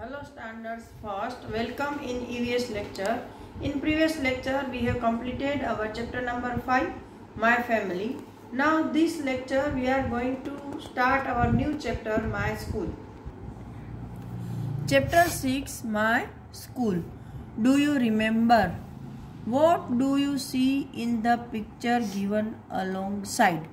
Hello standards first, welcome in EVS lecture. In previous lecture we have completed our chapter number 5, My Family. Now this lecture we are going to start our new chapter, My School. Chapter 6, My School. Do you remember? What do you see in the picture given alongside?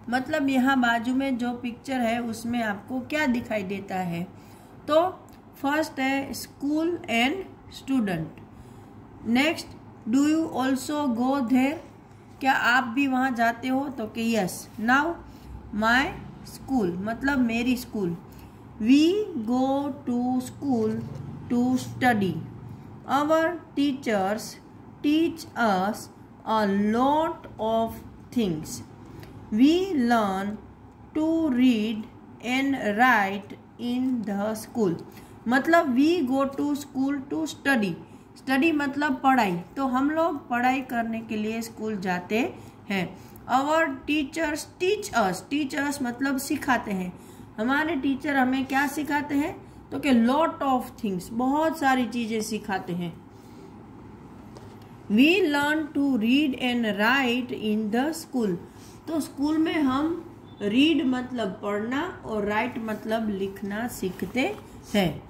मतलब यहाँ बाजू में जो picture है उसमें आपको क्या दिखाई देता है? तो फर्स्ट है school and student. Next, do you also go there? क्या आप भी वहाँ जाते हो? तो कि यस. नाउ माई स्कूल मतलब मेरी school. We go to school to study. Our teachers teach us a lot of things. We learn to read and write in the school. मतलब we go to school to study. Study मतलब पढ़ाई. तो हम लोग पढ़ाई करने के लिए स्कूल जाते हैं. Our teachers teach us. Teach us मतलब सिखाते हैं. हमारे टीचर हमें क्या सिखाते हैं? तो कि lot of things, बहुत सारी चीजें सिखाते हैं. We learn to read and write in the school. तो स्कूल में हम रीड मतलब पढ़ना और राइट मतलब लिखना सीखते हैं.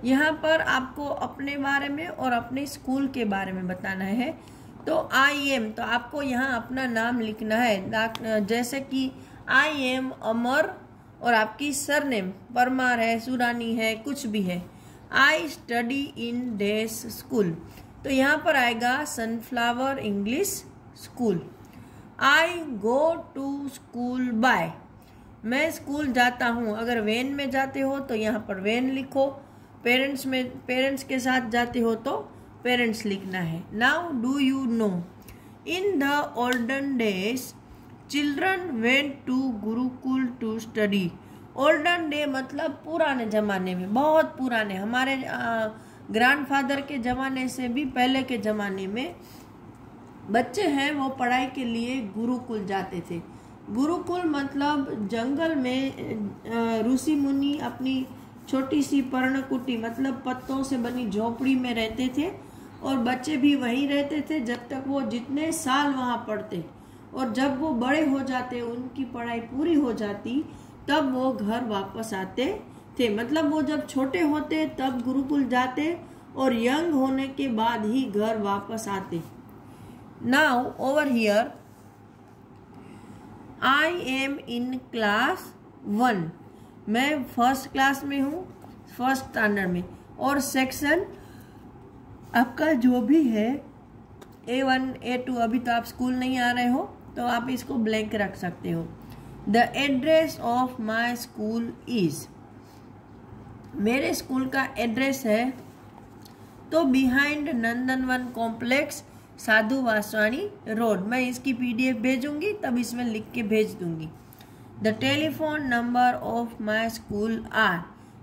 यहाँ पर आपको अपने बारे में और अपने स्कूल के बारे में बताना है. तो आई एम, तो आपको यहाँ अपना नाम लिखना है. जैसे कि आई एम अमर और आपकी सरनेम परमार है, सुरानी है, कुछ भी है. I study in this school. तो यहाँ पर आएगा sunflower English school. I go to school by. मैं स्कूल जाता हूँ. अगर वैन में जाते हो तो यहाँ पर वैन लिखो. पेरेंट्स के साथ जाते हो तो पेरेंट्स लिखना है. Now do you know? In the olden days children went to gurukul to study. Olden day मतलब पुराने ज़माने में, बहुत पुराने, हमारे ग्रैंडफादर के ज़माने से भी पहले के ज़माने में बच्चे हैं वो पढ़ाई के लिए गुरुकुल जाते थे. गुरुकुल मतलब जंगल में ऋषि मुनि अपनी छोटी सी पर्णकुटी मतलब पत्तों से बनी झोपड़ी में रहते थे और बच्चे भी वहीं रहते थे जब तक वो जितने साल वहाँ पढ़ते. और जब वो बड़े हो जाते, उनकी पढ़ाई पूरी हो जाती, तब वो घर वापस आते थे. मतलब वो जब छोटे होते तब गुरुकुल जाते और यंग होने के बाद ही घर वापस आते. Now over here I am in class 1. मैं फर्स्ट क्लास में हूँ, फर्स्ट स्टैंडर्ड में. और सेक्शन आपका जो भी है A1 A2, अभी तो आप स्कूल नहीं आ रहे हो तो आप इसको ब्लैंक रख सकते हो. The address of my school is. मेरे स्कूल का एड्रेस है तो बिहाइंड नंदनवन कॉम्प्लेक्स, साधु वासवानी रोड. मैं इसकी PDF भेजूंगी तब इसमें लिख के भेज दूंगी. The telephone number of my school are.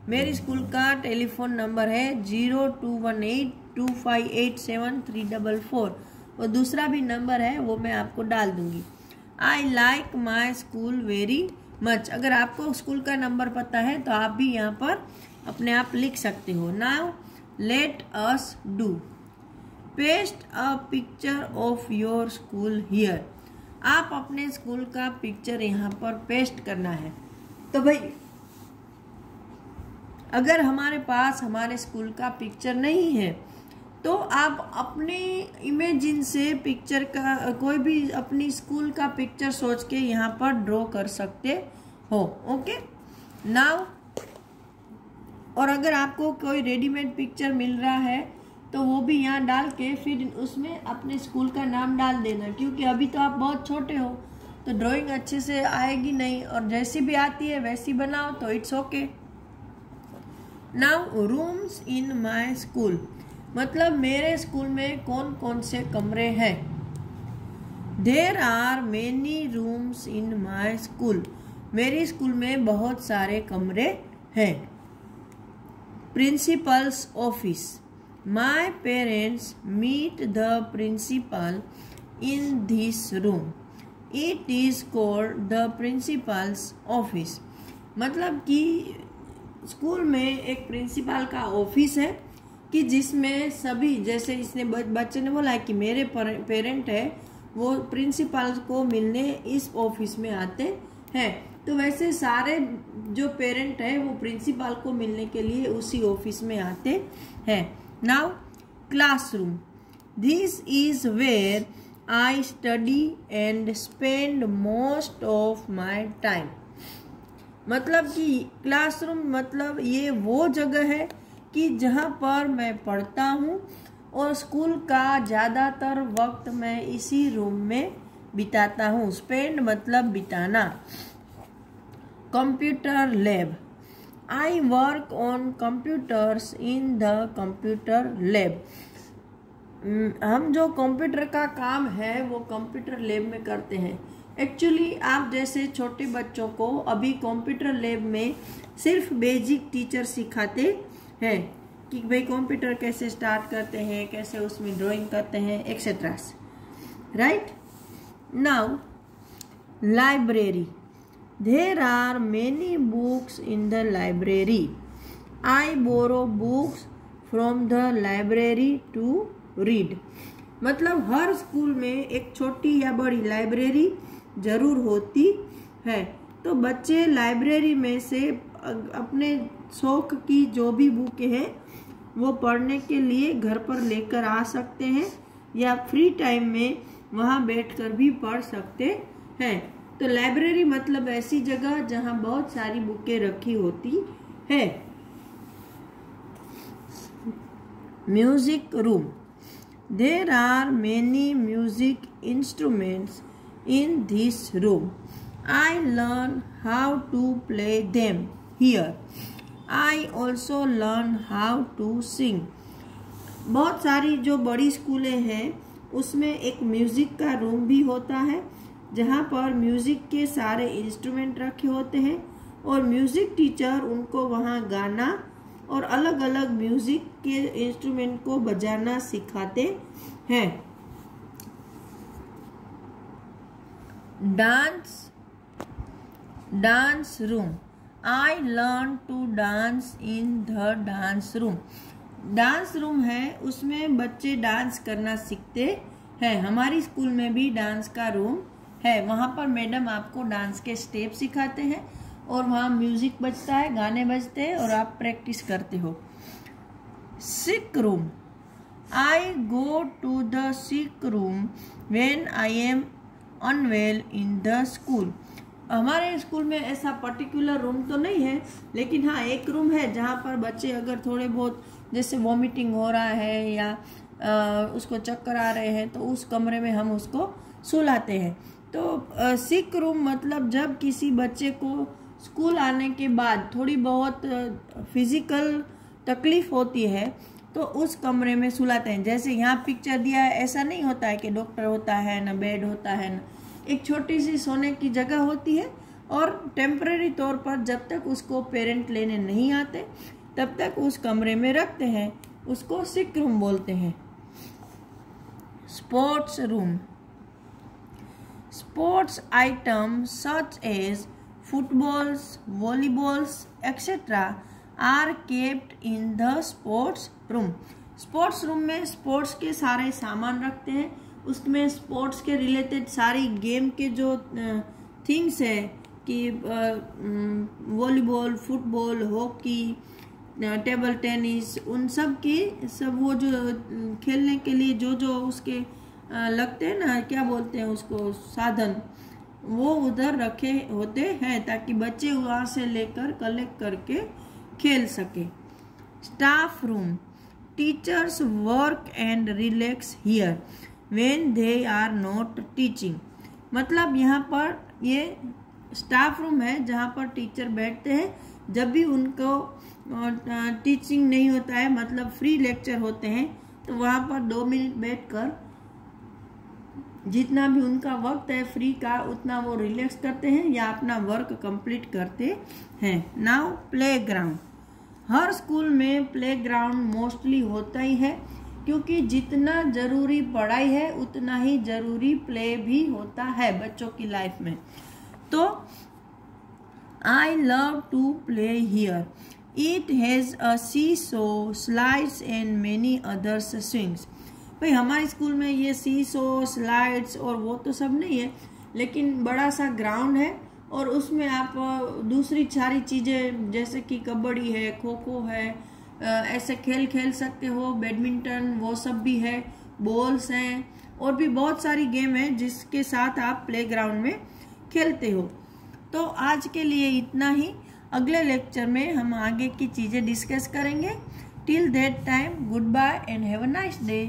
मेरी स्कूल का टेलीफोन नंबर है 02182587 और दूसरा भी नंबर है वो मैं आपको डाल दूंगी. I like my school very much. अगर आपको स्कूल का नंबर पता है तो आप भी यहाँ पर अपने आप लिख सकते हो. Now let us do. Paste a picture of your school here. आप अपने स्कूल का पिक्चर यहाँ पर पेस्ट करना है. तो भाई अगर हमारे पास हमारे स्कूल का पिक्चर नहीं है तो आप अपने इमेजिन से पिक्चर का कोई भी अपनी स्कूल का पिक्चर सोच के यहाँ पर ड्रॉ कर सकते हो. ओके नाउ, और अगर आपको कोई रेडीमेड पिक्चर मिल रहा है तो वो भी यहाँ डाल के फिर उसमें अपने स्कूल का नाम डाल देना, क्योंकि अभी तो आप बहुत छोटे हो तो ड्राइंग अच्छे से आएगी नहीं, और जैसी भी आती है वैसी बनाओ तो it's okay. Now rooms in my school मतलब मेरे स्कूल में कौन कौन से कमरे हैं. There are many rooms in my school. मेरी स्कूल में बहुत सारे कमरे हैं. Principal's office. My parents meet the principal in this room. It is called the principal's office. मतलब कि स्कूल में एक प्रिंसिपल का ऑफिस है कि जिसमें सभी, जैसे इसने बच्चे ने बोला कि मेरे पेरेंट है वो प्रिंसिपल को मिलने इस ऑफिस में आते हैं, तो वैसे सारे जो पेरेंट है वो प्रिंसिपल को मिलने के लिए उसी ऑफिस में आते हैं। Now classroom, this is where I study and spend most of my time. मतलब कि क्लासरूम मतलब ये वो जगह है कि जहाँ पर मैं पढ़ता हूँ और स्कूल का ज़्यादातर वक्त मैं इसी रूम में बिताता हूँ। स्पेंड मतलब बिताना। Computer lab, I work on computers in the computer lab. हम जो कंप्यूटर का काम है वो कंप्यूटर लैब में करते हैं। एक्चुअली आप जैसे छोटे बच्चों को अभी कंप्यूटर लैब में सिर्फ बेसिक टीचर सिखाते हैं कि भाई कंप्यूटर कैसे स्टार्ट करते हैं, कैसे उसमें ड्राइंग करते हैं, etcetera. Right. Now library, there are many books in the library. I borrow books from the library to read. मतलब हर स्कूल में एक छोटी या बड़ी लाइब्रेरी जरूर होती है, तो बच्चे लाइब्रेरी में से अपने शौक की जो भी बुकें हैं वो पढ़ने के लिए घर पर लेकर आ सकते हैं या फ्री टाइम में वहाँ बैठकर भी पढ़ सकते हैं। तो लाइब्रेरी मतलब ऐसी जगह जहाँ बहुत सारी बुकें रखी होती है। Music room, there are many music instruments in this room. I learn how to play them here. I also learn how to sing. बहुत सारी जो बड़ी स्कूलें हैं उसमें एक म्यूज़िक का रूम भी होता है जहाँ पर म्यूज़िक के सारे इंस्ट्रूमेंट रखे होते हैं और म्यूज़िक टीचर उनको वहाँ गाना और अलग अलग म्यूज़िक के इंस्ट्रूमेंट को बजाना सिखाते हैं। Dance room, I learn to dance in the dance room. Dance room है उसमें बच्चे डांस करना सीखते हैं। हमारी स्कूल में भी डांस का रूम है, वहाँ पर मैडम आपको डांस के स्टेप सिखाते हैं और वहाँ म्यूजिक बजता है, गाने बजते हैं और आप प्रैक्टिस करते हो। Sick room, I go to the sick room when I am unwell in the school. हमारे स्कूल में ऐसा पर्टिकुलर रूम तो नहीं है, लेकिन हाँ एक रूम है जहाँ पर बच्चे अगर थोड़े बहुत जैसे वॉमिटिंग हो रहा है या उसको चक्कर आ रहे हैं तो उस कमरे में हम उसको सुलाते हैं। तो सिक रूम मतलब जब किसी बच्चे को स्कूल आने के बाद थोड़ी बहुत फिजिकल तकलीफ होती है तो उस कमरे में सुलाते हैं। जैसे यहाँ पिक्चर दिया है, ऐसा नहीं होता है कि डॉक्टर होता है ना बेड होता है ना, एक छोटी सी सोने की जगह होती है और टेम्परेरी तौर पर जब तक उसको पेरेंट लेने नहीं आते तब तक उस कमरे में रखते हैं, उसको सिक रूम बोलते हैं। Sports room, sports item such as footballs, volleyballs etcetera are kept in the sports room. Sports room में स्पोर्ट्स के सारे सामान रखते हैं, उसमें स्पोर्ट्स के रिलेटेड सारी गेम के जो थिंग्स है कि volleyball, football, hockey, table tennis, उन सब की सब वो जो खेलने के लिए जो जो उसके लगते हैं ना, क्या बोलते हैं उसको, साधन, वो उधर रखे होते हैं ताकि बच्चे वहाँ से लेकर कलेक्ट करके खेल सके। Staff room, teachers work and relax here when they are not teaching. मतलब यहाँ पर ये स्टाफ रूम है जहाँ पर टीचर बैठते हैं जब भी उनको टीचिंग नहीं होता है, मतलब फ्री लेक्चर होते हैं, तो वहाँ पर 2 मिनट बैठकर जितना भी उनका वक्त है फ्री का उतना वो रिलैक्स करते हैं या अपना वर्क कंप्लीट करते हैं। नाउ प्लेग्राउंड, हर स्कूल में प्लेग्राउंड मोस्टली होता ही है क्योंकि जितना ज़रूरी पढ़ाई है उतना ही ज़रूरी प्ले भी होता है बच्चों की लाइफ में। तो I love to play here, it has a seesaw, slides and many others swings. भाई हमारे स्कूल में ये सी सो, स्लाइड्स और वो तो सब नहीं है, लेकिन बड़ा सा ग्राउंड है और उसमें आप दूसरी सारी चीज़ें जैसे कि कबड्डी है, खो खो है, ऐसे खेल खेल सकते हो, बैडमिंटन वो सब भी है, बॉल्स हैं और भी बहुत सारी गेम है जिसके साथ आप प्लेग्राउंड में खेलते हो। तो आज के लिए इतना ही। अगले लेक्चर में हम आगे की चीज़ें डिस्कस करेंगे। Till that time, goodbye and have a nice day.